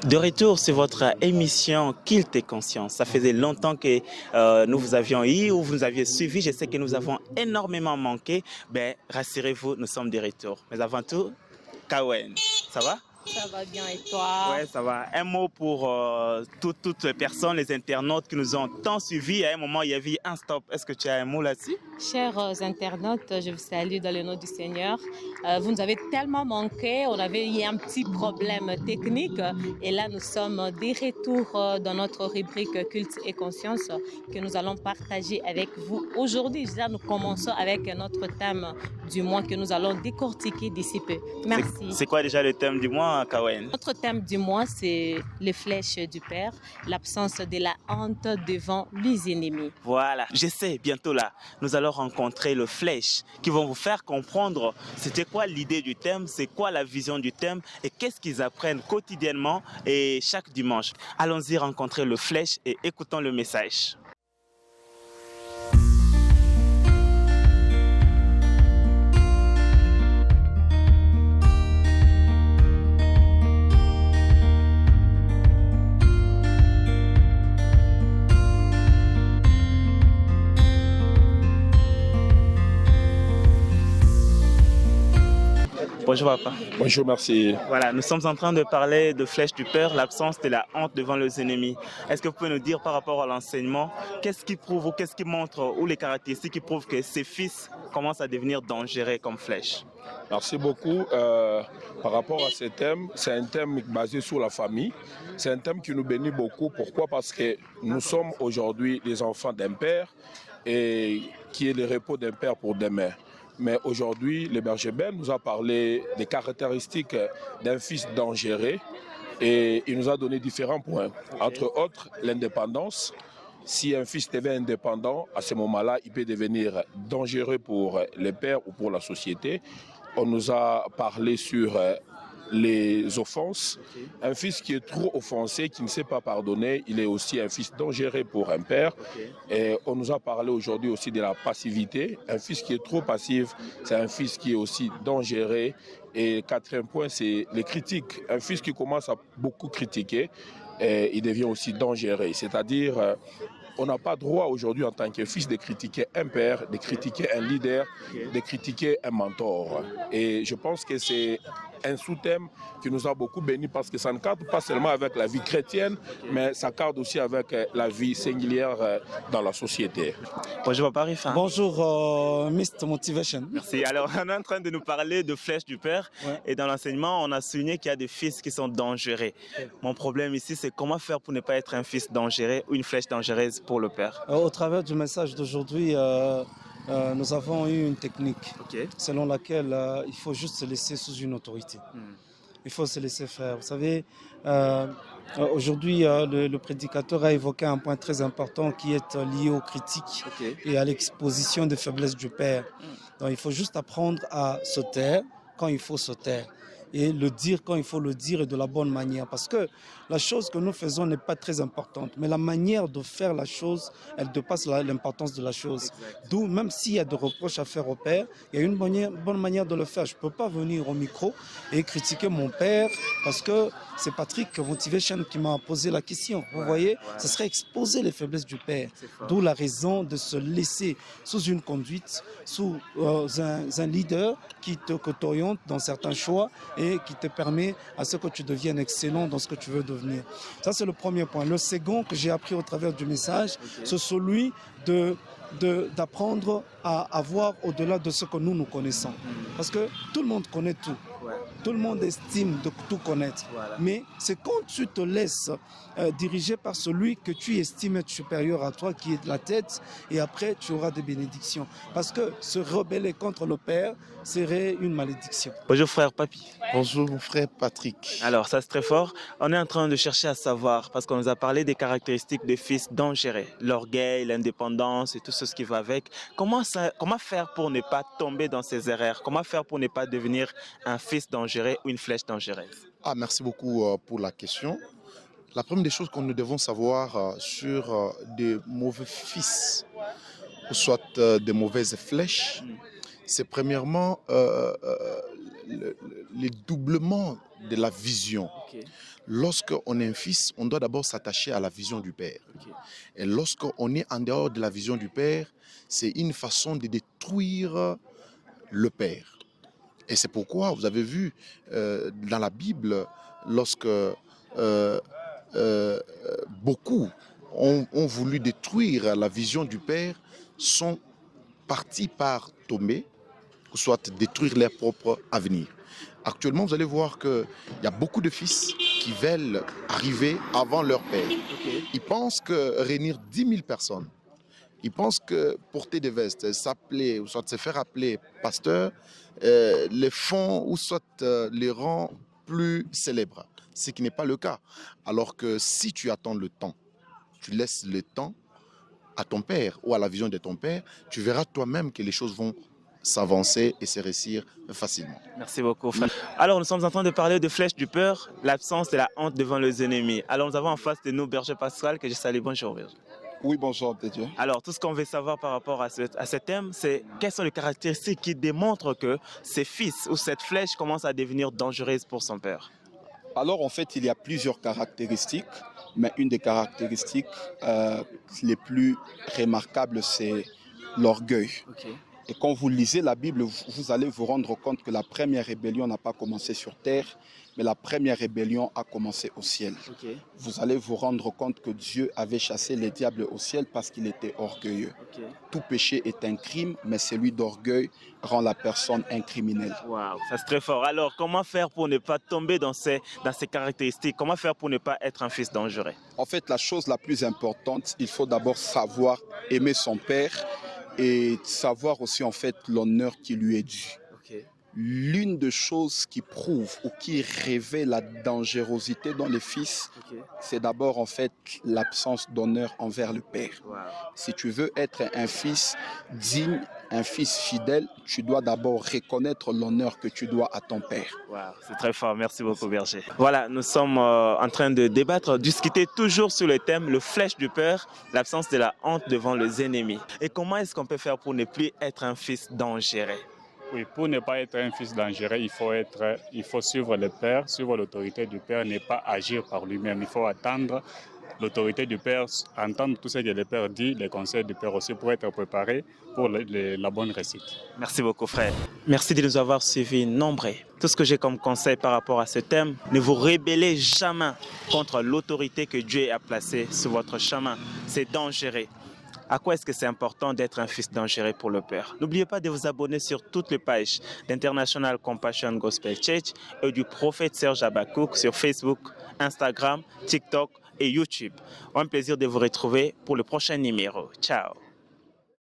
De retour sur votre émission Kilt et Conscience. Ça faisait longtemps que nous vous avions eu ou vous nous aviez suivi. Je sais que nous avons énormément manqué. Ben, rassurez-vous, nous sommes de retour. Mais avant tout, Kawen, ça va? Ça va bien et toi? Ouais, ça va. Un mot pour toutes les personnes, les internautes qui nous ont tant suivis. À un moment, il y avait un stop. Est-ce que tu as un mot là-dessus? Chers internautes, je vous salue dans le nom du Seigneur. Vous nous avez tellement manqué, on avait eu un petit problème technique et là nous sommes de retour dans notre rubrique Culte et Conscience que nous allons partager avec vous aujourd'hui. Déjà, nous commençons avec notre thème du mois que nous allons décortiquer d'ici peu. Merci. C'est quoi déjà le thème du mois, Kawen? Notre thème du mois, c'est les flèches du Père, l'absence de la honte devant les ennemis. Voilà, je sais, bientôt là, nous allons rencontrer le flèche qui vont vous faire comprendre c'était quoi l'idée du thème, c'est quoi la vision du thème et qu'est-ce qu'ils apprennent quotidiennement et chaque dimanche. Allons-y rencontrer le flèche et écoutons le message. Bonjour papa. Bonjour, merci. Voilà, nous sommes en train de parler de flèche du père, l'absence de la honte devant les ennemis. Est-ce que vous pouvez nous dire par rapport à l'enseignement, qu'est-ce qui prouve ou qu'est-ce qui montre ou les caractéristiques qui prouvent que ces fils commencent à devenir dangereux comme flèche? Merci beaucoup. Par rapport à ce thème, c'est un thème basé sur la famille. C'est un thème qui nous bénit beaucoup. Pourquoi? Parce que nous sommes aujourd'hui les enfants d'un père et qui est le repos d'un père pour demain. Mais aujourd'hui, le berger Ben nous a parlé des caractéristiques d'un fils dangereux et il nous a donné différents points. Entre autres, l'indépendance. Si un fils devient indépendant, à ce moment-là, il peut devenir dangereux pour le père ou pour la société. On nous a parlé sur les offenses. Un fils qui est trop offensé, qui ne sait pas pardonner, il est aussi un fils dangereux pour un père. Et on nous a parlé aujourd'hui aussi de la passivité. Un fils qui est trop passif, c'est un fils qui est aussi dangereux. Et quatrième point, c'est les critiques. Un fils qui commence à beaucoup critiquer, il devient aussi dangereux. C'est-à-dire, on n'a pas droit aujourd'hui en tant que fils de critiquer un père, de critiquer un leader, de critiquer un mentor. Et je pense que c'est un sous-thème qui nous a beaucoup bénis parce que ça ne cadre pas seulement avec la vie chrétienne, mais ça cadre aussi avec la vie singulière dans la société. Bonjour papa Rifa. Bonjour Mr. Motivation. Merci. Alors on est en train de nous parler de flèche du père et dans l'enseignement on a souligné qu'il y a des fils qui sont dangereux. Mon problème ici c'est comment faire pour ne pas être un fils dangereux ou une flèche dangereuse pour le père. Au travers du message d'aujourd'hui, nous avons eu une technique selon laquelle il faut juste se laisser sous une autorité. Il faut se laisser faire. Vous savez, aujourd'hui, le prédicateur a évoqué un point très important qui est lié aux critiques et à l'exposition des faiblesses du père. Donc, il faut juste apprendre à se taire quand il faut se taire et le dire quand il faut le dire et de la bonne manière. Parce que la chose que nous faisons n'est pas très importante, mais la manière de faire la chose, elle dépasse l'importance de la chose. D'où, même s'il y a des reproches à faire au père, il y a une bonne manière de le faire. Je ne peux pas venir au micro et critiquer mon père parce que c'est Patrick Motivation qui m'a posé la question. Vous voyez, ce serait exposer les faiblesses du père. D'où la raison de se laisser sous une conduite, sous un leader qui t'oriente dans certains choix et qui te permet à ce que tu deviennes excellent dans ce que tu veux devenir. Ça, c'est le premier point. Le second que j'ai appris au travers du message, c'est celui d'apprendre à voir au-delà de ce que nous connaissons. Parce que tout le monde connaît tout. Tout le monde estime de tout connaître. Mais c'est quand tu te laisses diriger par celui que tu estimes être supérieur à toi, qui est la tête, et après tu auras des bénédictions. Parce que se rebeller contre le Père serait une malédiction. Bonjour frère Papi. Bonjour mon frère Patrick. Alors ça c'est très fort. On est en train de chercher à savoir, parce qu'on nous a parlé des caractéristiques des fils dangereux, l'orgueil, l'indépendance et tout ce qui va avec. Comment faire pour ne pas tomber dans ces erreurs? Comment faire pour ne pas devenir un fils dangereux ou une flèche dangereuse? Merci beaucoup pour la question. La première des choses que nous devons savoir sur des mauvais fils, ou soit des mauvaises flèches, c'est premièrement le doublement de la vision. Lorsqu'on est un fils, on doit d'abord s'attacher à la vision du Père. Et lorsqu'on est en dehors de la vision du Père, c'est une façon de détruire le Père. Et c'est pourquoi vous avez vu dans la Bible, lorsque beaucoup ont voulu détruire la vision du Père, sont partis par tomber, ou soit détruire leur propre avenir. Actuellement, vous allez voir qu'il y a beaucoup de fils qui veulent arriver avant leur père. Ils pensent que réunir 10 000 personnes, ils pensent que porter des vestes, s'appeler, ou soit se faire appeler pasteur, les font ou soit les rend plus célèbres. Ce qui n'est pas le cas. Alors que si tu attends le temps, tu laisses le temps à ton père ou à la vision de ton père, tu verras toi-même que les choses vont s'avancer et se réussir facilement. Merci beaucoup, frère. Alors, nous sommes en train de parler de flèche du peur, l'absence de la honte devant les ennemis. Alors, nous avons en face de nous Berger Pascal, que je salue. Bonjour, Berger. Oui, bonjour, Dieu. Alors, tout ce qu'on veut savoir par rapport à ce thème, c'est quelles sont les caractéristiques qui démontrent que ces fils ou cette flèche commence à devenir dangereuse pour son père. Alors, en fait, il y a plusieurs caractéristiques, mais une des caractéristiques les plus remarquables, c'est l'orgueil. Et quand vous lisez la Bible, vous allez vous rendre compte que la première rébellion n'a pas commencé sur terre, mais la première rébellion a commencé au ciel. Vous allez vous rendre compte que Dieu avait chassé les diables au ciel parce qu'il était orgueilleux. Tout péché est un crime, mais celui d'orgueil rend la personne un criminel. Waouh, ça c'est très fort. Alors, comment faire pour ne pas tomber dans ces caractéristiques? Comment faire pour ne pas être un fils dangereux? En fait, la chose la plus importante, il faut d'abord savoir aimer son père et savoir aussi en fait l'honneur qui lui est dû. L'une des choses qui prouve ou qui révèle la dangerosité dans les fils, c'est d'abord en fait l'absence d'honneur envers le père. Si tu veux être un fils digne, un fils fidèle, tu dois d'abord reconnaître l'honneur que tu dois à ton père. C'est très fort, merci beaucoup Berger. Voilà, nous sommes en train de débattre, discuter toujours sur le thème, le flèche du peur, l'absence de la honte devant les ennemis. Et comment est-ce qu'on peut faire pour ne plus être un fils dangereux? Oui, pour ne pas être un fils dangereux, il faut suivre le père, suivre l'autorité du père, ne pas agir par lui-même. Il faut attendre l'autorité du père, entendre tout ce que le père dit, les conseils du père aussi pour être préparé pour la bonne réussite. Merci beaucoup frère. Merci de nous avoir suivis nombreux. Tout ce que j'ai comme conseil par rapport à ce thème, ne vous rébellez jamais contre l'autorité que Dieu a placée sur votre chemin. C'est dangereux. À quoi est-ce que c'est important d'être un fils dangereux pour le Père? N'oubliez pas de vous abonner sur toutes les pages d'International Compassion Gospel Church et du prophète Serge Abakouk sur Facebook, Instagram, TikTok et YouTube. Un plaisir de vous retrouver pour le prochain numéro. Ciao.